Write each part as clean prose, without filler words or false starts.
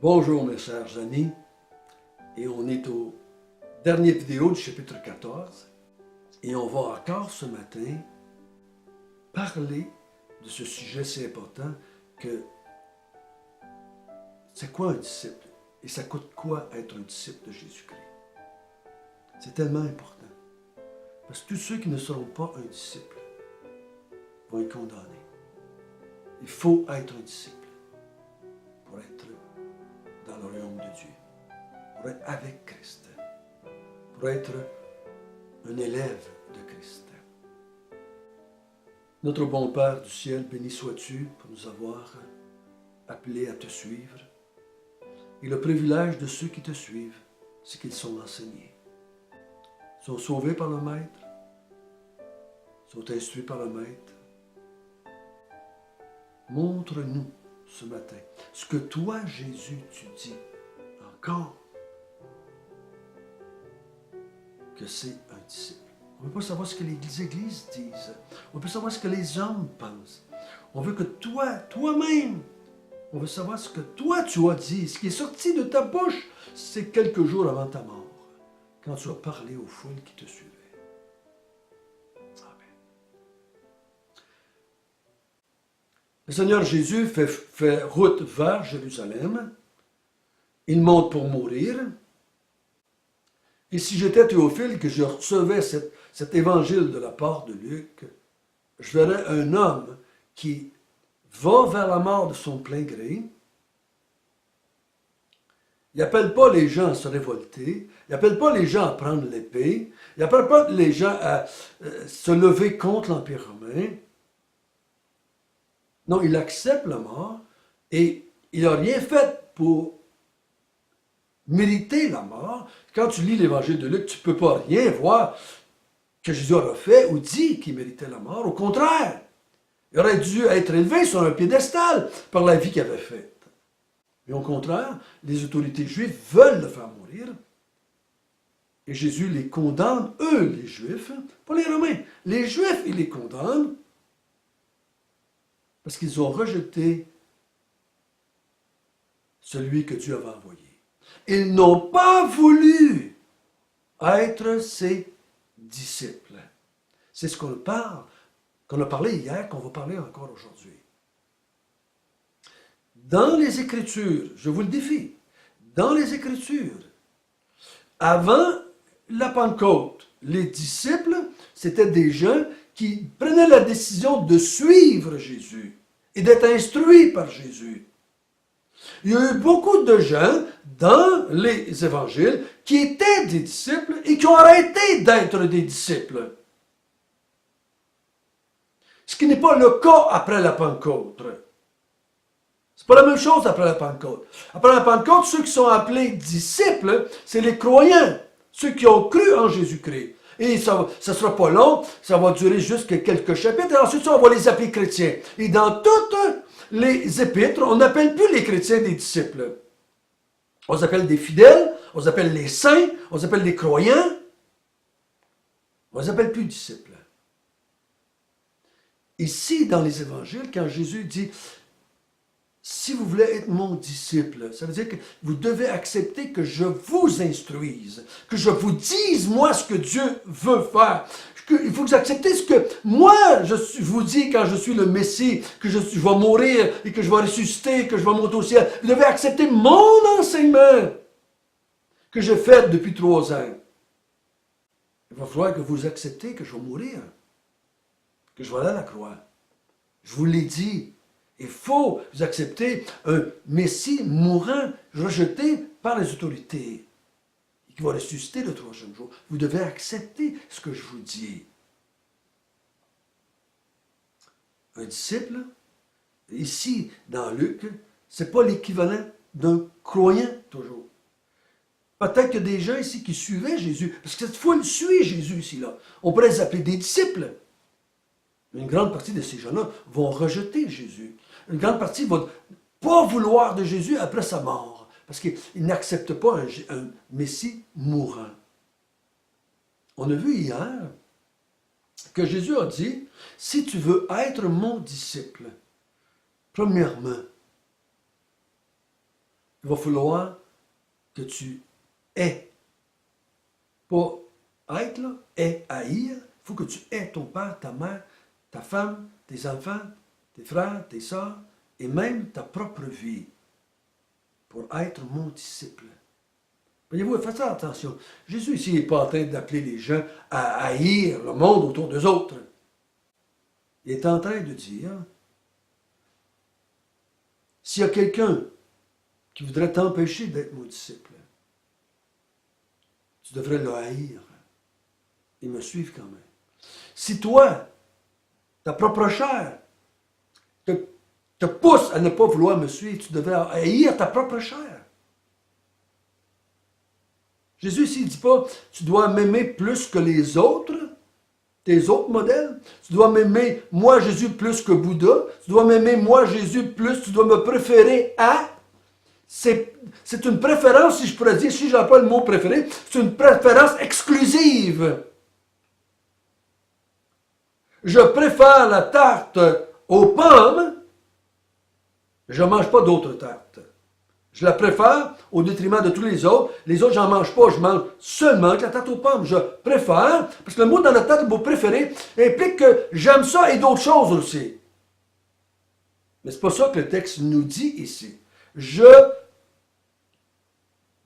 Bonjour mes chers amis, et on est au dernier vidéo du chapitre 14 et on va encore ce matin parler de ce sujet si important que c'est quoi un disciple et ça coûte quoi être un disciple de Jésus-Christ. C'est tellement important parce que tous ceux qui ne seront pas un disciple vont être condamnés. Il faut être un disciple pour être dans le royaume de Dieu, pour être avec Christ, pour être un élève de Christ. Notre bon Père du ciel, béni sois-tu pour nous avoir appelés à te suivre. Et le privilège de ceux qui te suivent, c'est qu'ils sont enseignés. Ils sont sauvés par le Maître, sont instruits par le Maître. Montre-nous ce matin ce que toi, Jésus, tu dis encore que c'est un disciple. On ne veut pas savoir ce que les églises disent. On veut savoir ce que les hommes pensent. On veut que toi, toi-même, on veut savoir ce que toi tu as dit. Ce qui est sorti de ta bouche, c'est quelques jours avant ta mort, quand tu as parlé aux foules qui te suivaient. Amen. Le Seigneur Jésus fait route vers Jérusalem. Il monte pour mourir. Et si j'étais Théophile, que je recevais cet évangile de la part de Luc, je verrais un homme qui va vers la mort de son plein gré. Il n'appelle pas les gens à se révolter. Il n'appelle pas les gens à prendre l'épée. Il n'appelle pas les gens à se lever contre l'Empire romain. Non, il accepte la mort et il n'a rien fait pour mériter la mort. Quand tu lis l'évangile de Luc, tu ne peux pas rien voir que Jésus aurait fait ou dit qu'il méritait la mort. Au contraire, il aurait dû être élevé sur un piédestal par la vie qu'il avait faite. Mais au contraire, les autorités juives veulent le faire mourir. Et Jésus les condamne, eux, les Juifs, pas les Romains. Les Juifs, ils les condamnent parce qu'ils ont rejeté celui que Dieu avait envoyé. Ils n'ont pas voulu être ses disciples. C'est ce qu'on a parlé hier, qu'on va parler encore aujourd'hui. Dans les Écritures, je vous le défie, dans les Écritures, avant la Pentecôte, les disciples, c'était des gens qui prenaient la décision de suivre Jésus et d'être instruits par Jésus. Il y a eu beaucoup de gens dans les évangiles qui étaient des disciples et qui ont arrêté d'être des disciples. Ce qui n'est pas le cas après la Pentecôte. C'est pas la même chose après la Pentecôte. Après la Pentecôte, ceux qui sont appelés disciples, c'est les croyants, ceux qui ont cru en Jésus-Christ. Et ça ne sera pas long, ça va durer jusqu'à quelques chapitres, et ensuite on va les appeler chrétiens. Et dans toutes les épîtres, on n'appelle plus les chrétiens des disciples. On les appelle des fidèles, on les appelle les saints, on les appelle des croyants. On ne les appelle plus disciples. Ici, dans les évangiles, quand Jésus dit « Si vous voulez être mon disciple », ça veut dire que vous devez accepter que je vous instruise, que je vous dise, moi, ce que Dieu veut faire. Il faut que vous acceptez ce que moi, je vous dis quand je suis le Messie, que je vais mourir et que je vais ressusciter, que je vais monter au ciel. Vous devez accepter mon enseignement que j'ai fait depuis 3 ans. Il va falloir que vous acceptez que je vais mourir, que je vais aller à la croix. Je vous l'ai dit. Il faut vous accepter un Messie mourant, rejeté par les autorités, et qui va ressusciter le 3e jour. Vous devez accepter ce que je vous dis. Un disciple, ici, dans Luc, ce n'est pas l'équivalent d'un croyant, toujours. Peut-être qu'il y a des gens ici qui suivaient Jésus, parce que cette foule suit Jésus ici, là. On pourrait les appeler des disciples. Une grande partie de ces gens-là vont rejeter Jésus. Une grande partie va pas vouloir de Jésus après sa mort, parce qu'ils n'acceptent pas un Messie mourant. On a vu hier que Jésus a dit, si tu veux être mon disciple, premièrement, il va falloir que tu aies. Pas être, là, est haïr. Il faut que tu aies ton père, ta mère, ta femme, tes enfants, tes frères, tes sœurs, et même ta propre vie, pour être mon disciple. Voyez-vous, faites ça attention. Jésus ici n'est pas en train d'appeler les gens à haïr le monde autour d'eux autres. Il est en train de dire, s'il y a quelqu'un qui voudrait t'empêcher d'être mon disciple, tu devrais le haïr et me suivre quand même. Si toi, ta propre chair, te pousse à ne pas vouloir me suivre, tu devrais haïr ta propre chair. Jésus ici ne dit pas, tu dois m'aimer plus que les autres, tes autres modèles. Tu dois m'aimer, moi, Jésus, plus que Bouddha. Tu dois m'aimer, moi, Jésus, plus. Tu dois me préférer à. C'est une préférence, si je pourrais dire, si je n'ai pas le mot préféré, c'est une préférence exclusive. Je préfère la tarte aux pommes. Je ne mange pas d'autres tartes. Je la préfère au détriment de tous les autres. Les autres, j'en mange pas. Je mange seulement la tarte aux pommes. Je préfère, parce que le mot dans la tête, le mot préféré, implique que j'aime ça et d'autres choses aussi. Mais c'est pas ça que le texte nous dit ici. Je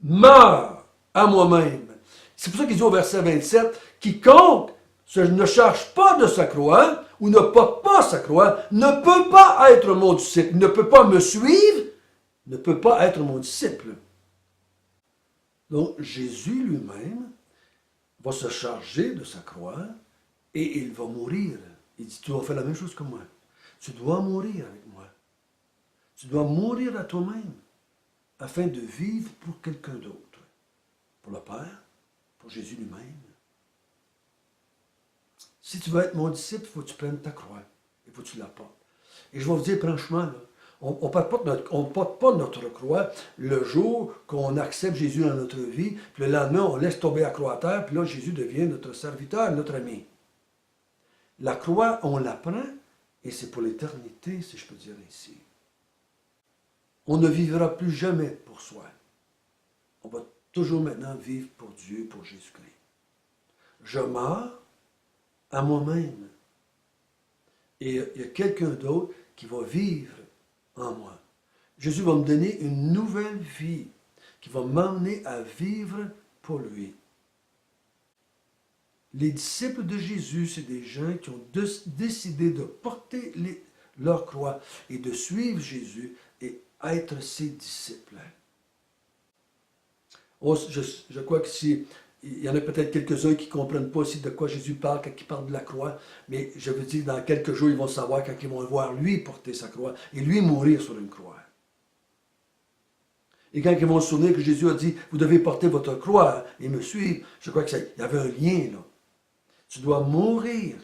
meurs à moi-même. C'est pour ça qu'il dit au verset 27, quiconque ne charge pas de sa croix ou ne porte pas sa croix ne peut pas être mon disciple, ne peut pas me suivre, ne peut pas être mon disciple. Donc Jésus lui-même va se charger de sa croix et il va mourir. Il dit, tu dois faire la même chose que moi. Tu dois mourir avec moi. Tu dois mourir à toi-même afin de vivre pour quelqu'un d'autre. Pour le Père, pour Jésus lui-même. Si tu veux être mon disciple, il faut que tu prennes ta croix. Il faut que tu la portes. Et je vais vous dire franchement, là, on ne porte pas notre croix le jour qu'on accepte Jésus dans notre vie, puis le lendemain, on laisse tomber la croix à terre, puis là, Jésus devient notre serviteur, notre ami. La croix, on la prend, et c'est pour l'éternité, si je peux dire ainsi. On ne vivra plus jamais pour soi. On va toujours maintenant vivre pour Dieu, pour Jésus-Christ. Je meurs à moi-même. Et il y a quelqu'un d'autre qui va vivre en moi. Jésus va me donner une nouvelle vie qui va m'emmener à vivre pour lui. Les disciples de Jésus, c'est des gens qui ont décidé de porter leur croix et de suivre Jésus et être ses disciples. Oh, je crois que si il y en a peut-être quelques-uns qui ne comprennent pas aussi de quoi Jésus parle quand il parle de la croix, mais je veux dire, dans quelques jours, ils vont savoir quand ils vont voir lui porter sa croix et lui mourir sur une croix. Et quand ils vont se souvenir que Jésus a dit, vous devez porter votre croix et me suivre, je crois qu'il y avait un lien là. Tu dois mourir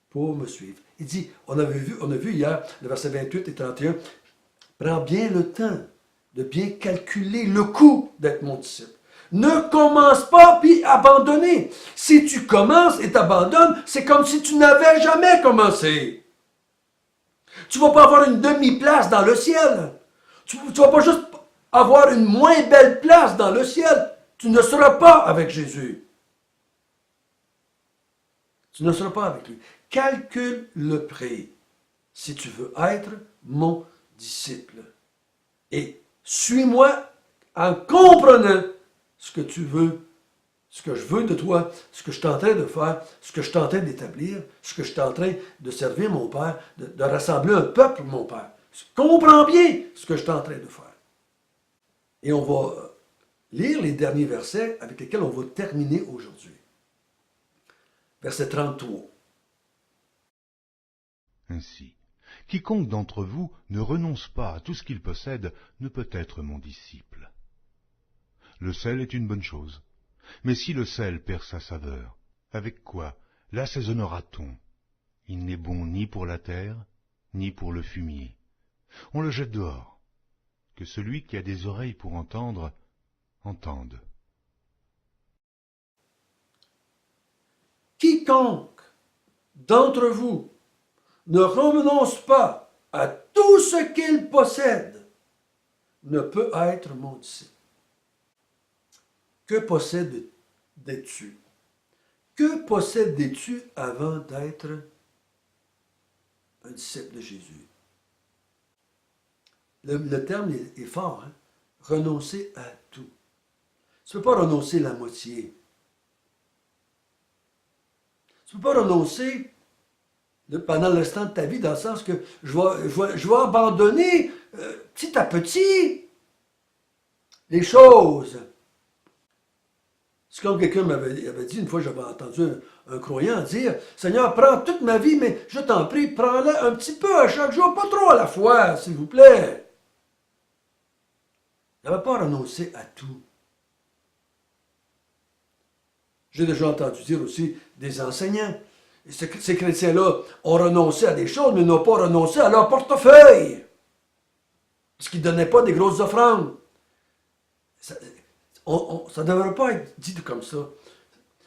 pour me suivre. Il dit, on a vu hier, le verset 28 et 31, prends bien le temps de bien calculer le coût d'être mon disciple. Ne commence pas puis abandonner. Si tu commences et t'abandonnes, c'est comme si tu n'avais jamais commencé. Tu ne vas pas avoir une demi-place dans le ciel. Tu ne vas pas juste avoir une moins belle place dans le ciel. Tu ne seras pas avec Jésus. Tu ne seras pas avec lui. Calcule le prix si tu veux être mon disciple. Et suis-moi en comprenant ce que tu veux, ce que je veux de toi, ce que je suis en train de faire, ce que je suis en train d'établir, ce que je suis en train de servir mon Père, de rassembler un peuple, mon Père. Comprends bien ce que je suis en train de faire. Et on va lire les derniers versets avec lesquels on va terminer aujourd'hui. Verset 33. Ainsi, quiconque d'entre vous ne renonce pas à tout ce qu'il possède ne peut être mon disciple. Le sel est une bonne chose, mais si le sel perd sa saveur, avec quoi l'assaisonnera-t-on? Il n'est bon ni pour la terre, ni pour le fumier. On le jette dehors. Que celui qui a des oreilles pour entendre, entende. Quiconque d'entre vous ne renonce pas à tout ce qu'il possède ne peut être mon disciple. Que possèdes-tu? Que possédais-tu avant d'être un disciple de Jésus? Le terme est fort, hein? Renoncer à tout. Tu ne peux pas renoncer la moitié. Tu ne peux pas renoncer pendant le restant de ta vie, dans le sens que je vais abandonner petit à petit les choses. C'est comme quelqu'un m'avait dit, une fois j'avais entendu un croyant dire, « Seigneur, prends toute ma vie, mais je t'en prie, prends-la un petit peu à chaque jour, pas trop à la fois, s'il vous plaît. » Il n'avait pas renoncé à tout. J'ai déjà entendu dire aussi des enseignants. Et ces chrétiens-là ont renoncé à des choses, mais n'ont pas renoncé à leur portefeuille. Parce qu'ils ne donnaient pas des grosses offrandes. Ça ne devrait pas être dit comme ça.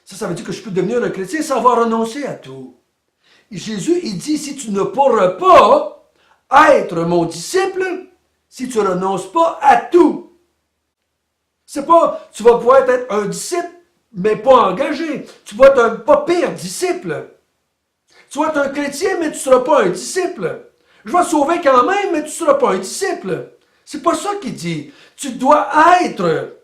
Ça veut dire que je peux devenir un chrétien sans avoir renoncé à tout. Et Jésus, il dit, si tu ne pourras pas être mon disciple, si tu ne renonces pas à tout. C'est pas, tu vas pouvoir être un disciple, mais pas engagé. Tu vas être un pas pire disciple. Tu vas être un chrétien, mais tu ne seras pas un disciple. Je vais te sauver quand même, mais tu ne seras pas un disciple. C'est pas ça qu'il dit. Tu dois être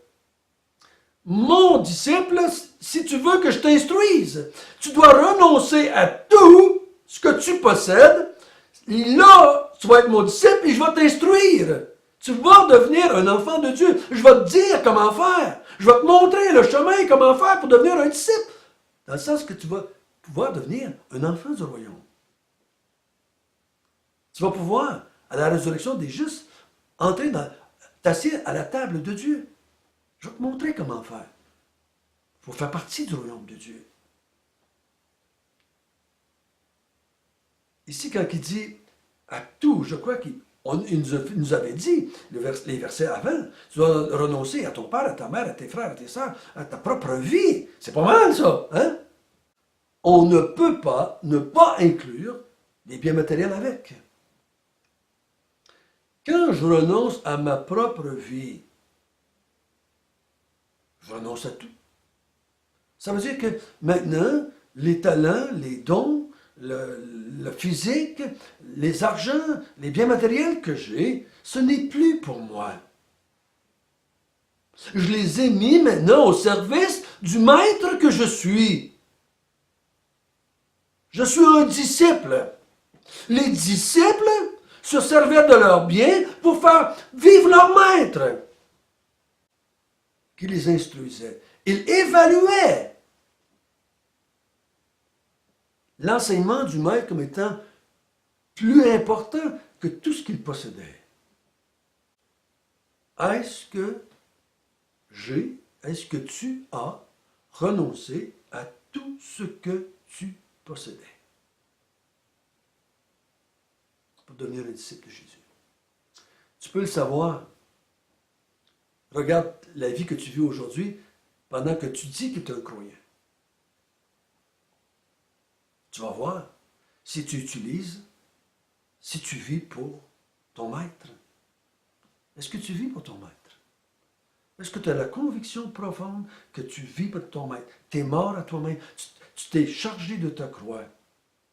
mon disciple si tu veux que je t'instruise. Tu dois renoncer à tout ce que tu possèdes. Et là, tu vas être mon disciple et je vais t'instruire. Tu vas devenir un enfant de Dieu. Je vais te dire comment faire. Je vais te montrer le chemin, comment faire pour devenir un disciple. Dans le sens que tu vas pouvoir devenir un enfant du royaume. Tu vas pouvoir, à la résurrection des justes, t'asseoir à la table de Dieu. Je vais te montrer comment faire. Pour faire partie du royaume de Dieu. Ici, quand il dit à tout, je crois qu'il nous avait dit, les versets avant, tu dois renoncer à ton père, à ta mère, à tes frères, à tes sœurs, à ta propre vie. C'est pas mal, ça, hein? On ne peut pas ne pas inclure les biens matériels avec. Quand je renonce à ma propre vie, je renonce à tout. Ça veut dire que maintenant, les talents, les dons, le physique, les argents, les biens matériels que j'ai, ce n'est plus pour moi. Je les ai mis maintenant au service du maître que je suis. Je suis un disciple. Les disciples se servaient de leurs biens pour faire vivre leur maître, qui les instruisait. Ils évaluaient l'enseignement du maître comme étant plus important que tout ce qu'il possédait. Est-ce que tu as renoncé à tout ce que tu possédais pour devenir un disciple de Jésus? Tu peux le savoir. Regarde la vie que tu vis aujourd'hui pendant que tu dis que tu es un croyant. Tu vas voir si tu utilises, si tu vis pour ton maître. Est-ce que tu vis pour ton maître? Est-ce que tu as la conviction profonde que tu vis pour ton maître? Tu es mort à toi-même. Tu t'es chargé de ta croix.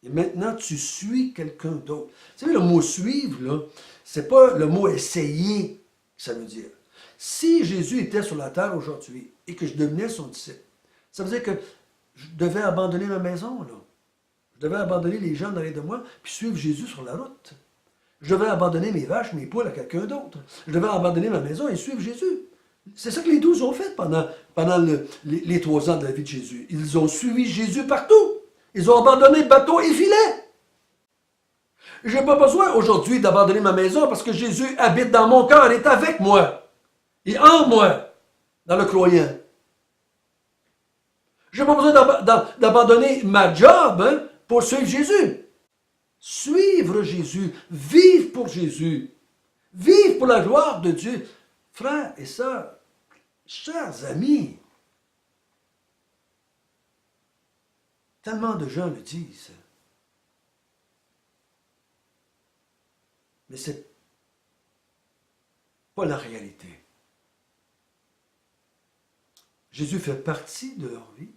Et maintenant, tu suis quelqu'un d'autre. Vous savez, le mot « suivre », là, c'est pas le mot « essayer » que ça veut dire. Si Jésus était sur la terre aujourd'hui et que je devenais son disciple, ça veut dire que je devais abandonner ma maison, là. Je devais abandonner les gens derrière de moi, puis suivre Jésus sur la route. Je devais abandonner mes vaches, mes poules à quelqu'un d'autre. Je devais abandonner ma maison et suivre Jésus. C'est ça que les 12 ont fait pendant les 3 ans de la vie de Jésus. Ils ont suivi Jésus partout. Ils ont abandonné bateau et filet. Je n'ai pas besoin aujourd'hui d'abandonner ma maison parce que Jésus habite dans mon cœur, est avec moi et en moi, dans le croyant. Je n'ai pas besoin d'abandonner ma job pour suivre Jésus. Suivre Jésus, vivre pour Jésus, vivre pour la gloire de Dieu. Frères et sœurs, chers amis, tellement de gens le disent. Mais pas la réalité. Jésus fait partie de leur vie.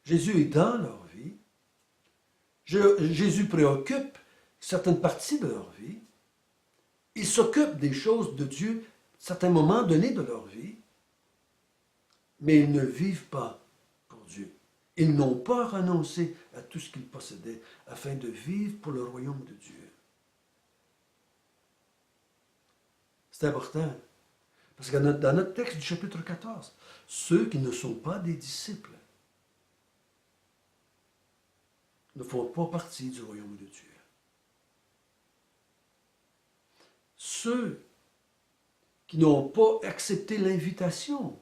Jésus est dans leur vie. Jésus préoccupe certaines parties de leur vie. Il s'occupe des choses de Dieu à certains moments donnés de leur vie. Mais ils ne vivent pas pour Dieu. Ils n'ont pas renoncé à tout ce qu'ils possédaient afin de vivre pour le royaume de Dieu. C'est important. Parce que dans notre texte du chapitre 14, ceux qui ne sont pas des disciples ne font pas partie du royaume de Dieu. Ceux qui n'ont pas accepté l'invitation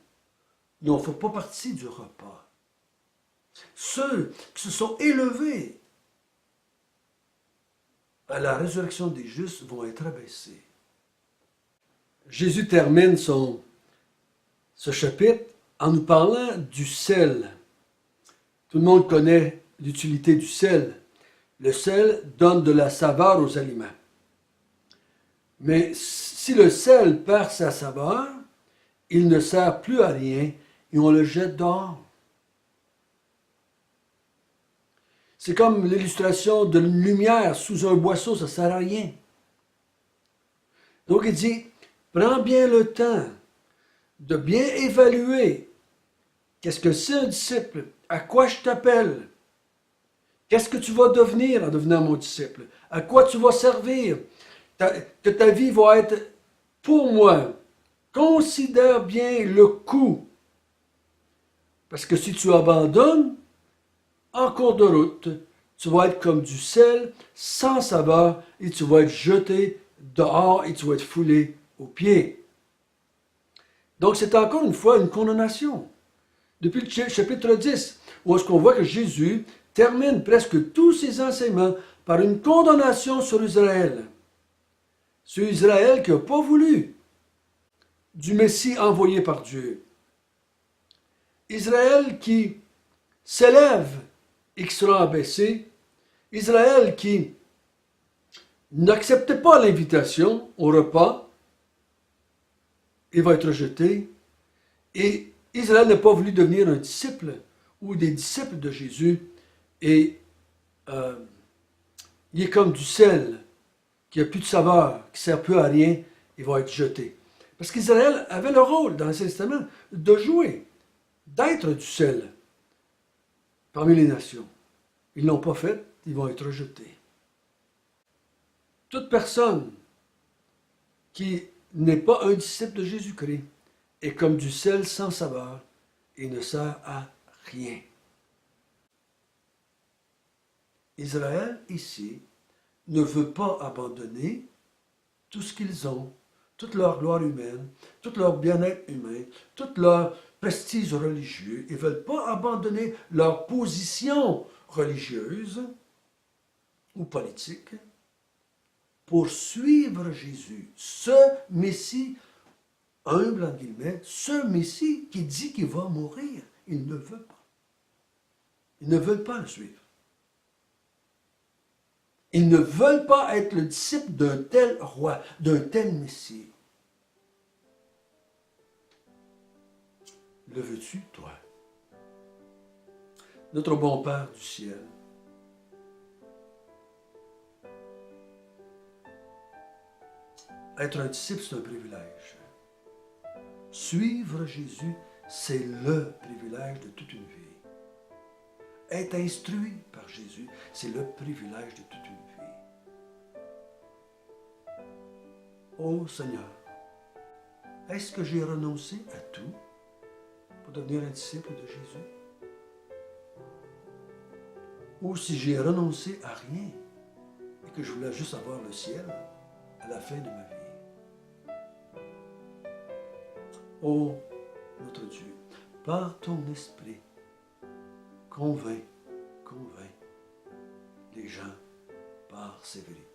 ne font pas partie du repas. Ceux qui se sont élevés à la résurrection des justes vont être abaissés. Jésus termine ce chapitre en nous parlant du sel. Tout le monde connaît l'utilité du sel. Le sel donne de la saveur aux aliments. Mais si le sel perd sa saveur, il ne sert plus à rien et on le jette dehors. C'est comme l'illustration de une lumière sous un boisseau, ça ne sert à rien. Donc il dit, prends bien le temps de bien évaluer qu'est-ce que c'est un disciple, à quoi je t'appelle, qu'est-ce que tu vas devenir en devenant mon disciple, à quoi tu vas servir, que ta vie va être pour moi. Considère bien le coût. Parce que si tu abandonnes, en cours de route, tu vas être comme du sel sans saveur et tu vas être jeté dehors et tu vas être foulé aux pieds. Donc c'est encore une fois une condamnation. Depuis le chapitre 10, où est-ce qu'on voit que Jésus termine presque tous ses enseignements par une condamnation sur Israël. Sur Israël qui n'a pas voulu du Messie envoyé par Dieu. Israël qui s'élève et qui sera abaissé. Israël qui n'acceptait pas l'invitation au repas et va être rejeté. Et Israël n'a pas voulu devenir un disciple ou des disciples de Jésus. Et il est comme du sel qui n'a plus de saveur, qui ne sert plus à rien, il va être jeté. Parce qu'Israël avait le rôle dans l'Ancien Testament de jouer, d'être du sel parmi les nations. Ils ne l'ont pas fait, ils vont être rejetés. Toute personne qui n'est pas un disciple de Jésus-Christ est comme du sel sans saveur et ne sert à rien. Israël, ici, ne veut pas abandonner tout ce qu'ils ont, toute leur gloire humaine, tout leur bien-être humain, tout leur prestige religieux. Ils ne veulent pas abandonner leur position religieuse ou politique pour suivre Jésus, ce Messie, humble en guillemets, ce Messie qui dit qu'il va mourir. Ils ne veulent pas. Ils ne veulent pas le suivre. Ils ne veulent pas être le disciple d'un tel roi, d'un tel Messie. Le veux-tu, toi? Notre bon Père du ciel, être un disciple, c'est un privilège. Suivre Jésus, c'est le privilège de toute une vie. Être instruit par Jésus, c'est le privilège de toute une vie. Ô Seigneur, est-ce que j'ai renoncé à tout pour devenir un disciple de Jésus? Ou si j'ai renoncé à rien et que je voulais juste avoir le ciel à la fin de ma vie? Ô notre Dieu, par ton esprit, convainc les gens par ces vérités.